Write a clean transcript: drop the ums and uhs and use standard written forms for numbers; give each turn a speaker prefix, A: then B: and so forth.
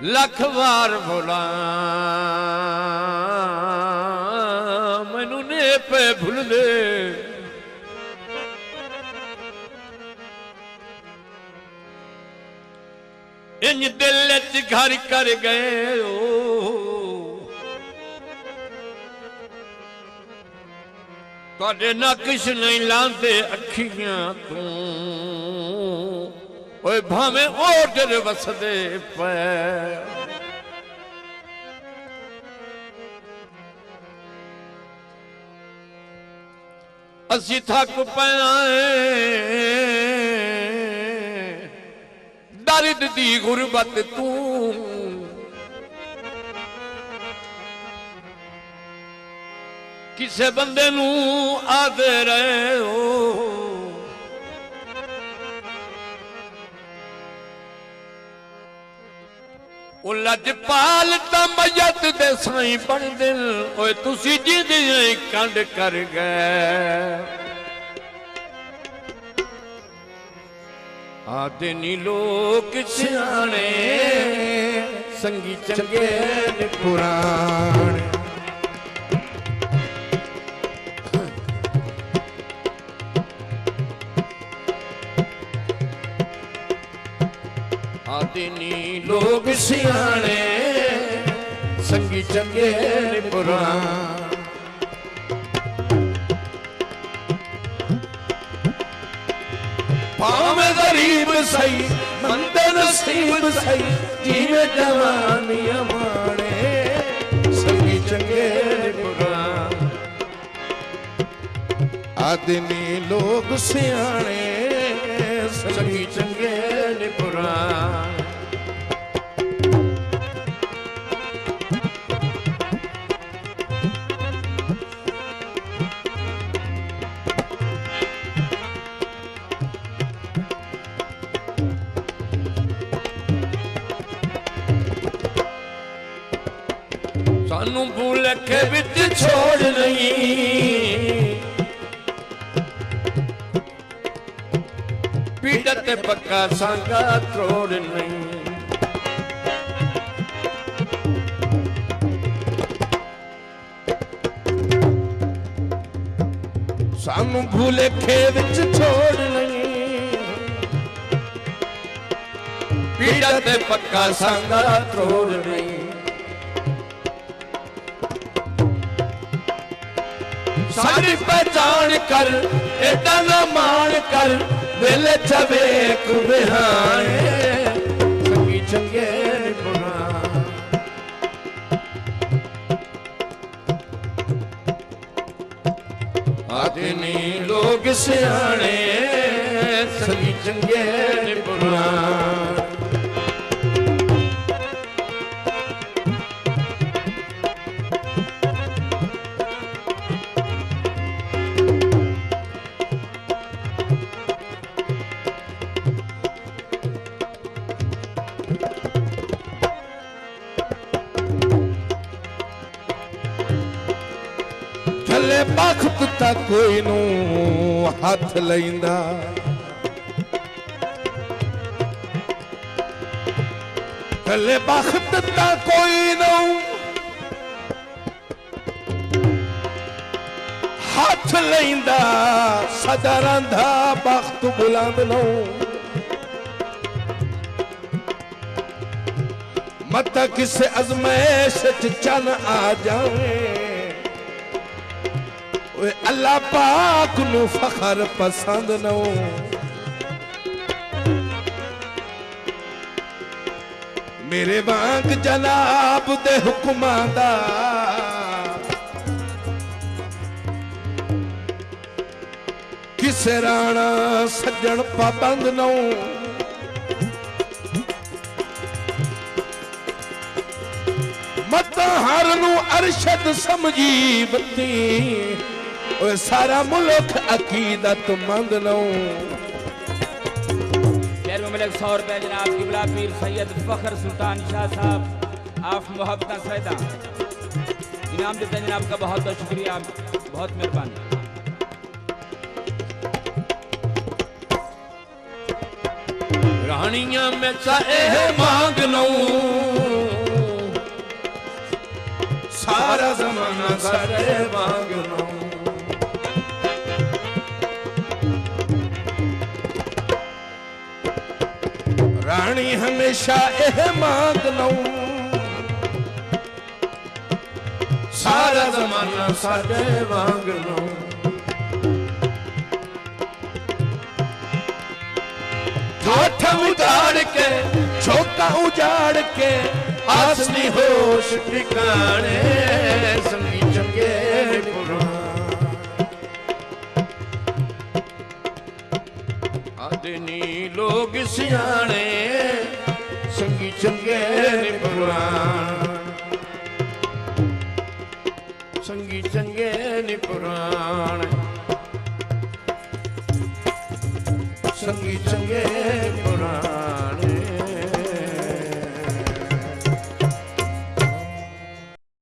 A: लख वार भुला मैनू ने पे भूल दे। इंज दिल च घर कर गए हो तुहाडे नक्श नहीं लांदे अखियां तू ओए भावें ओडर वसदे पै। असी थक पिया दर्द दी गुरबत तू किसे बंदे नू आदे रहे हो लजपाल तमयत दे साई बन दिल ओए तुसी जिंदे कंड कर गए। आदे नी लोक सियाने संगी चंगे ने पुराण। आदे नी लोग सियाने संगी चंगे ने पुराण। भावें गरीब सही मंदे नसीब सही जीवे जवानी माने संगी चंगे ने पुराण। आदमी लोग सियाने संगी चंगे ने पुराण। सानू भुलेखे विच छोड़ नहीं पीड़त पक्का सांगा त्रोड़ नहीं। सानू भुलेखे विच छोड़ नहीं पीड़त पक्का सांगा त्रोड़ नहीं। सारी पहचान कर एदा ना मान कर दिल चवेक बिहाने संगी चंगे पुराण। आदमी लोग सियाने संगी चंगे पुराण। थले बख्त ता कोई नू हाथ लैंदा थले बख्त ता कोई नू हाथ लैंदा सदा रंधा बख्त बुलंद नू मत किसे अजमैश च चन आ जावे। अल्लाह पाक नू फखर पसंद न मेरे वांग जनाब दे हुक्मां दा किसे राणा सज्जन पाबंद न। मत हर नू अरशद समझी बती सारा मुल्क अकीदत मंद नो।
B: मलिक 100 रुपए जनाब किबला पीर सैयद फखर सुल्तान शाह साहब आप मोहब्बत सैदा इनाम देते जनाब का बहुत बहुत शुक्रिया बहुत मेहरबानी।
A: रानियां में चाहे मांग लऊं सारा जमाना सारे मांग लऊं रानी हमेशा एह मांग लऊं सारा जमाना सारे मांग लऊं ठाठ उजाड़ के झोंका उजाड़ के आसनी होश ठिकाने संगी चंगे आदनी लोग सियाने संगी चंगे पुराने